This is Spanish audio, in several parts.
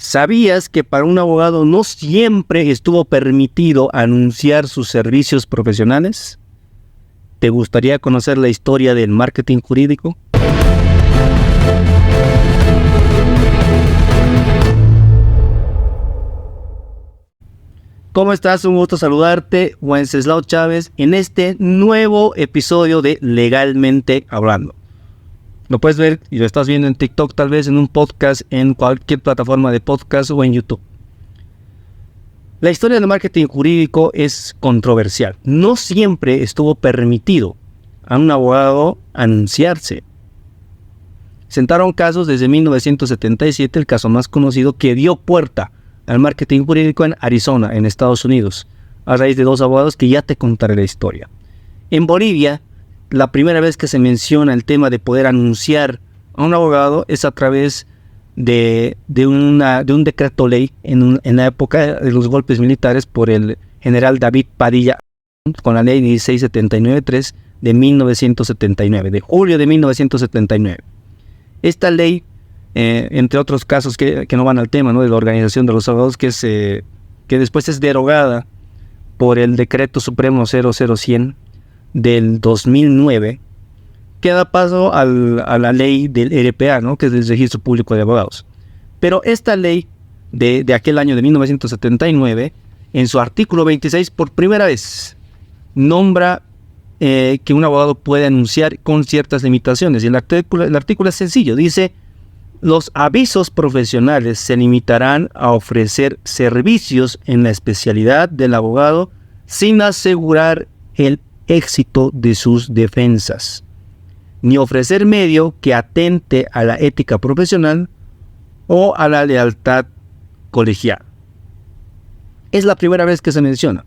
¿Sabías que para un abogado no siempre estuvo permitido anunciar sus servicios profesionales? ¿Te gustaría conocer la historia del marketing jurídico? ¿Cómo estás? Un gusto saludarte, Wenceslao Chávez, en este nuevo episodio de Legalmente Hablando. Lo puedes ver y lo estás viendo en TikTok, tal vez en un podcast, en cualquier plataforma de podcast o en YouTube. La historia del marketing jurídico es controversial. No siempre estuvo permitido a un abogado anunciarse. Sentaron casos desde 1977, el caso más conocido que dio puerta al marketing jurídico en Arizona, en Estados Unidos, a raíz de dos abogados que ya te contaré la historia. En Bolivia, la primera vez que se menciona el tema de poder anunciar a un abogado es a través de un decreto ley en la época de los golpes militares por el general David Padilla, con la ley 1679-3 de 1979, de julio de 1979. Esta ley, entre otros casos que no van al tema, ¿no?, de la organización de los abogados, que después es derogada por el decreto supremo 00100 del 2009, que da paso a la ley del RPA, ¿no?, que es el Registro Público de Abogados. Pero esta ley de aquel año de 1979, en su artículo 26, por primera vez nombra que un abogado puede anunciar con ciertas limitaciones. Y el artículo es sencillo, dice: los avisos profesionales se limitarán a ofrecer servicios en la especialidad del abogado sin asegurar el éxito de sus defensas, ni ofrecer medio que atente a la ética profesional o a la lealtad colegial. Es la primera vez que se menciona.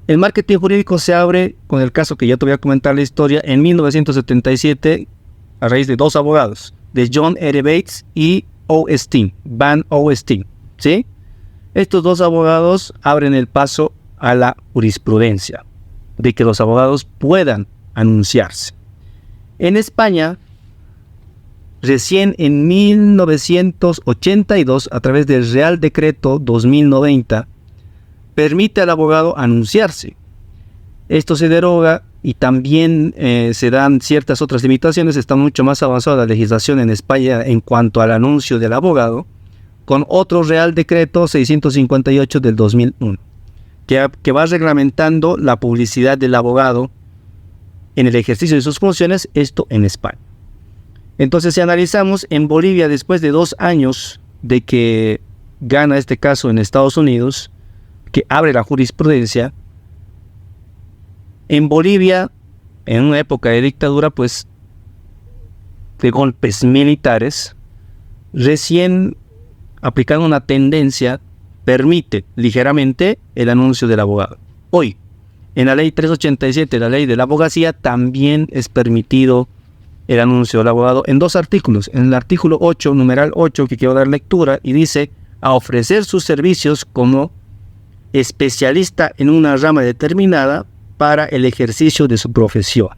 El marketing jurídico se abre con el caso que ya te voy a comentar la historia en 1977 a raíz de dos abogados, de John R. Bates y Van O. Steen, ¿sí? Estos dos abogados abren el paso a la jurisprudencia de que los abogados puedan anunciarse. En España, recién en 1982, a través del Real Decreto 2090, permite al abogado anunciarse. Esto se deroga y también se dan ciertas otras limitaciones. Está mucho más avanzada la legislación en España en cuanto al anuncio del abogado, con otro Real Decreto 658 del 2001. Que va reglamentando la publicidad del abogado en el ejercicio de sus funciones, esto en España. Entonces, si analizamos, en Bolivia, después de 2 años de que gana este caso en Estados Unidos, que abre la jurisprudencia, en Bolivia, en una época de dictadura, pues, de golpes militares, recién aplicando una tendencia, permite ligeramente el anuncio del abogado. Hoy, en la ley 387, la ley de la abogacía, también es permitido el anuncio del abogado en 2 artículos. En el artículo 8, numeral 8, que quiero dar lectura, y dice: a ofrecer sus servicios como especialista en una rama determinada para el ejercicio de su profesión.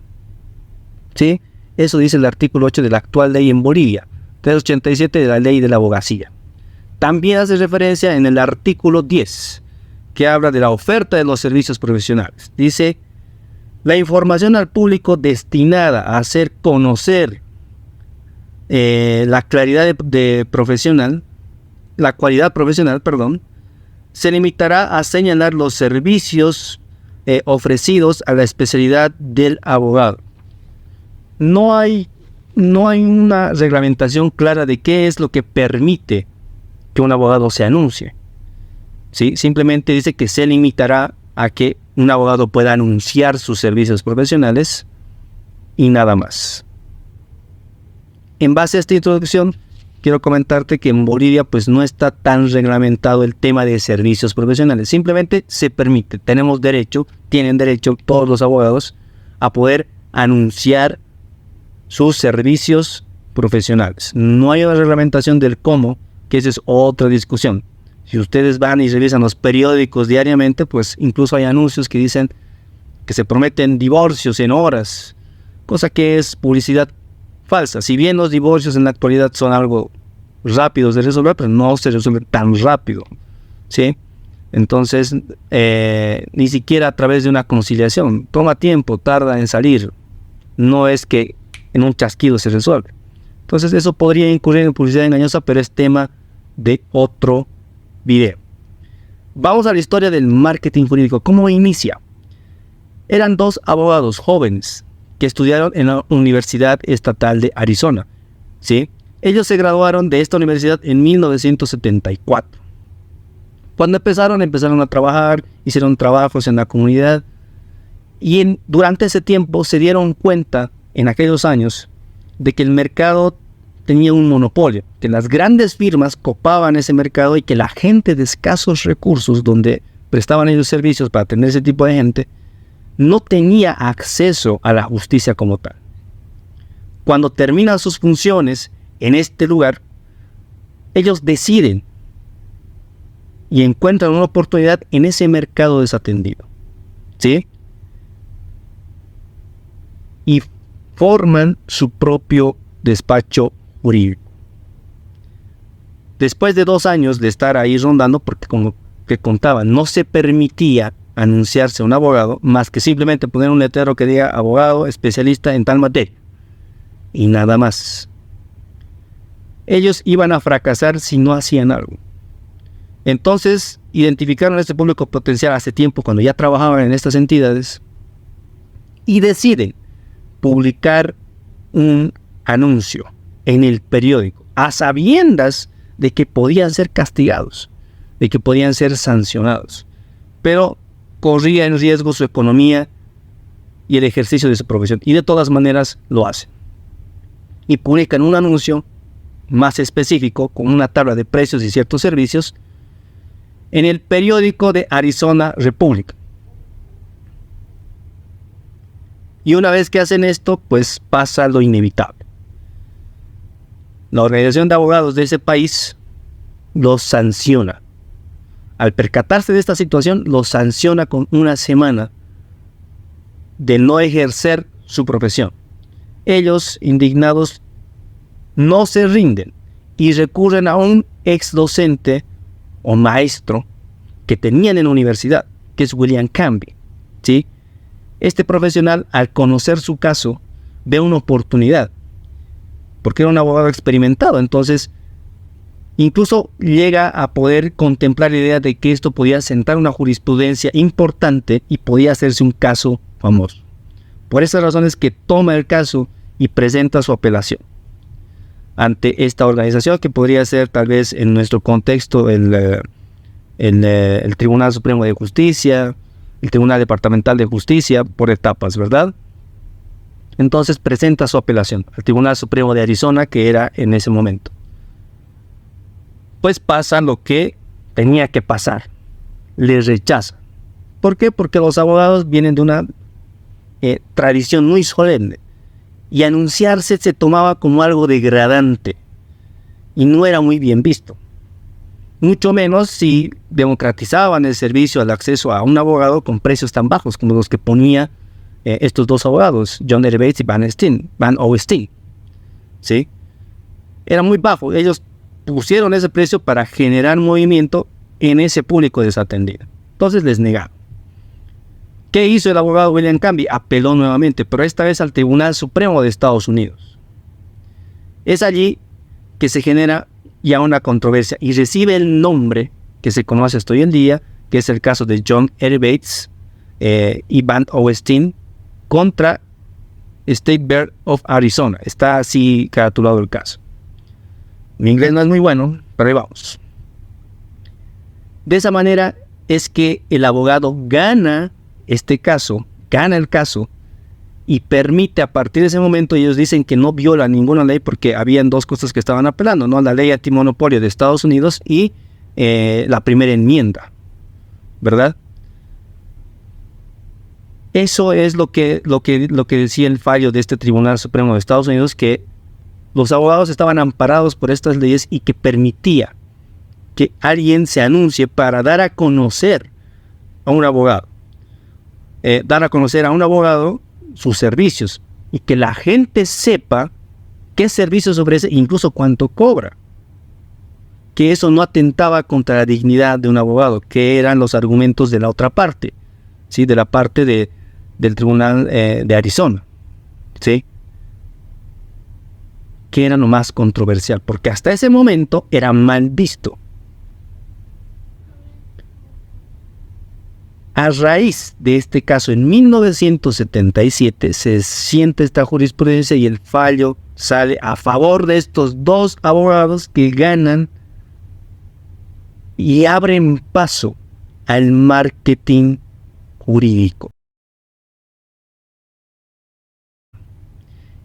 ¿Sí? Eso dice el artículo 8 de la actual ley en Bolivia, 387 de la ley de la abogacía. También hace referencia en el artículo 10, que habla de la oferta de los servicios profesionales. Dice: la información al público destinada a hacer conocer la cualidad profesional, se limitará a señalar los servicios ofrecidos a la especialidad del abogado. No hay una reglamentación clara de qué es lo que permite que un abogado se anuncie. ¿Sí? Simplemente dice que se limitará a que un abogado pueda anunciar sus servicios profesionales y nada más. En base a esta introducción, quiero comentarte que en Bolivia pues no está tan reglamentado el tema de servicios profesionales. Simplemente se permite, tienen derecho todos los abogados a poder anunciar sus servicios profesionales. No hay una reglamentación del cómo, que esa es otra discusión. Si ustedes van y revisan los periódicos diariamente, pues incluso hay anuncios que dicen que se prometen divorcios en horas, cosa que es publicidad falsa. Si bien los divorcios en la actualidad son algo rápidos de resolver, pero no se resuelve tan rápido, ¿sí? Entonces, ni siquiera a través de una conciliación. Toma tiempo, tarda en salir. No es que en un chasquido se resuelve. Entonces, eso podría incurrir en publicidad engañosa, pero es tema de otro video. Vamos a la historia del marketing jurídico. ¿Cómo inicia? Eran dos abogados jóvenes que estudiaron en la Universidad Estatal de Arizona, ¿sí? Ellos se graduaron de esta universidad en 1974. Cuando empezaron a trabajar, hicieron trabajos en la comunidad y durante ese tiempo se dieron cuenta, en aquellos años, de que el mercado tenía un monopolio, que las grandes firmas copaban ese mercado y que la gente de escasos recursos, donde prestaban ellos servicios para atender ese tipo de gente, no tenía acceso a la justicia como tal. Cuando terminan sus funciones en este lugar, ellos deciden y encuentran una oportunidad en ese mercado desatendido, ¿sí? Y forman su propio despacho jurídico. Después de 2 años de estar ahí rondando, porque como que contaban, no se permitía anunciarse un abogado, más que simplemente poner un letrero que diga abogado especialista en tal materia, y nada más. Ellos iban a fracasar si no hacían algo. Entonces, identificaron a este público potencial hace tiempo, cuando ya trabajaban en estas entidades, y deciden publicar un anuncio en el periódico, a sabiendas de que podían ser castigados, de que podían ser sancionados, pero corría en riesgo su economía y el ejercicio de su profesión, y de todas maneras lo hacen. Y publican un anuncio más específico, con una tabla de precios y ciertos servicios, en el periódico de Arizona Republic. Y una vez que hacen esto, pues pasa lo inevitable. La organización de abogados de ese país los sanciona. Al percatarse de esta situación, los sanciona con 1 semana de no ejercer su profesión. Ellos, indignados, no se rinden y recurren a un ex docente o maestro que tenían en la universidad, que es William Canby, ¿sí? Este profesional, al conocer su caso, ve una oportunidad, porque era un abogado experimentado. Entonces, incluso llega a poder contemplar la idea de que esto podía sentar una jurisprudencia importante y podía hacerse un caso famoso. Por esas razones que toma el caso y presenta su apelación ante esta organización, que podría ser tal vez en nuestro contexto el Tribunal Supremo de Justicia, el Tribunal Departamental de Justicia, por etapas, ¿verdad? Entonces presenta su apelación al Tribunal Supremo de Arizona, que era en ese momento. Pues pasa lo que tenía que pasar, le rechaza. ¿Por qué? Porque los abogados vienen de una tradición muy solemne, y anunciarse se tomaba como algo degradante y no era muy bien visto, mucho menos si democratizaban el servicio al acceso a un abogado con precios tan bajos como los que ponía estos dos abogados, John R. Bates y Van O. Steen, ¿sí? Era muy bajo. Ellos pusieron ese precio para generar movimiento en ese público desatendido. Entonces les negaron. ¿Qué hizo el abogado William Canby? Apeló nuevamente, pero esta vez al Tribunal Supremo de Estados Unidos. Es allí que se genera ya una controversia y recibe el nombre que se conoce hasta hoy en día, que es el caso de John R. Bates y Van O. Steen contra State Board of Arizona. Está así caratulado el caso. Mi inglés no es muy bueno, pero ahí vamos. De esa manera es que el abogado gana este caso, gana el caso y permite, a partir de ese momento, ellos dicen que no viola ninguna ley, porque habían dos cosas que estaban apelando, ¿no? La ley antimonopolio de Estados Unidos y la primera enmienda, ¿verdad? Eso es lo que decía el fallo de este Tribunal Supremo de Estados Unidos, que los abogados estaban amparados por estas leyes y que permitía que alguien se anuncie para dar a conocer a un abogado. Dar a conocer a un abogado sus servicios y que la gente sepa qué servicios ofrece, incluso cuánto cobra. que eso no atentaba contra la dignidad de un abogado, que eran los argumentos de la otra parte, ¿sí? De la parte del tribunal de Arizona, ¿sí? Que era lo más controversial, porque hasta ese momento era mal visto. A raíz de este caso, en 1977, se siente esta jurisprudencia y el fallo sale a favor de estos dos abogados que ganan y abren paso al marketing jurídico.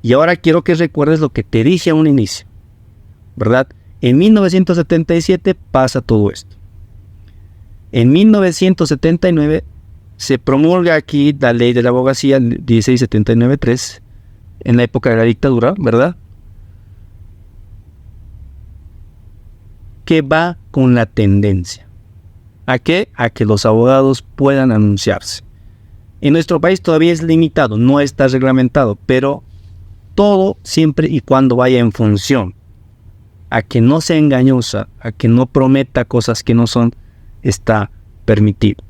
Y ahora quiero que recuerdes lo que te dije a un inicio, ¿verdad? En 1977 pasa todo esto. En 1979 se promulga aquí la ley de la abogacía 1679-3, en la época de la dictadura, ¿verdad? Que va con la tendencia. ¿A qué? A que los abogados puedan anunciarse. En nuestro país todavía es limitado, no está reglamentado, pero todo siempre y cuando vaya en función a que no sea engañosa, a que no prometa cosas que no son, está permitido.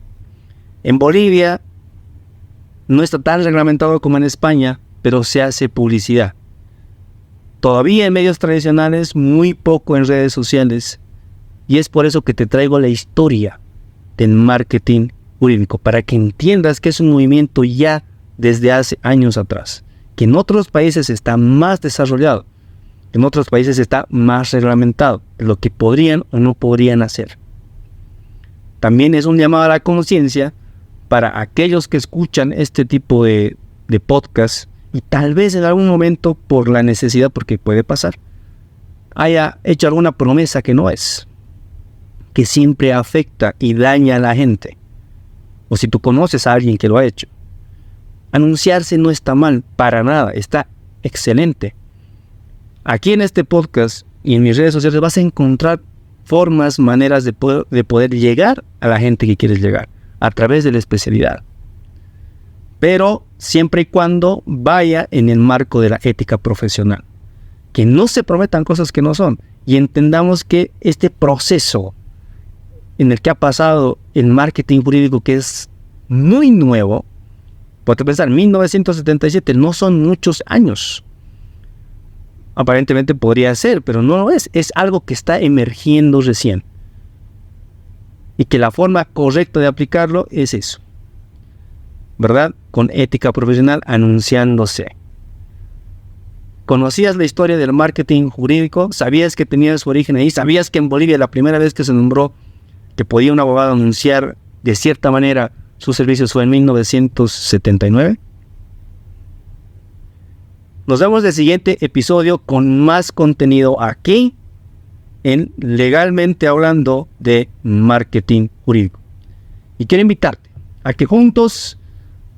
En Bolivia no está tan reglamentado como en España, pero se hace publicidad. Todavía en medios tradicionales, muy poco en redes sociales, y es por eso que te traigo la historia del marketing jurídico, para que entiendas que es un movimiento ya desde hace años atrás, que en otros países está más desarrollado, en otros países está más reglamentado, lo que podrían o no podrían hacer. También es un llamado a la conciencia para aquellos que escuchan este tipo de podcast y tal vez en algún momento por la necesidad, porque puede pasar, haya hecho alguna promesa que no es, que siempre afecta y daña a la gente. O si tú conoces a alguien que lo ha hecho, anunciarse no está mal, para nada, está excelente. Aquí en este podcast y en mis redes sociales vas a encontrar formas, maneras de poder llegar a la gente que quieres llegar a través de la especialidad, pero siempre y cuando vaya en el marco de la ética profesional, que no se prometan cosas que no son, y entendamos que este proceso en el que ha pasado el marketing jurídico, que es muy nuevo, puedes pensar, 1977 no son muchos años. Aparentemente podría ser, pero no lo es. Es algo que está emergiendo recién. Y que la forma correcta de aplicarlo es eso, ¿verdad? Con ética profesional, anunciándose. ¿Conocías la historia del marketing jurídico? ¿Sabías que tenía su origen ahí? ¿Sabías que en Bolivia la primera vez que se nombró que podía un abogado anunciar de cierta manera sus servicios fue en 1979? Nos vemos en el siguiente episodio con más contenido aquí en Legalmente Hablando de Marketing Jurídico. Y quiero invitarte a que juntos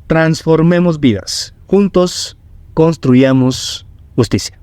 transformemos vidas, juntos construyamos justicia.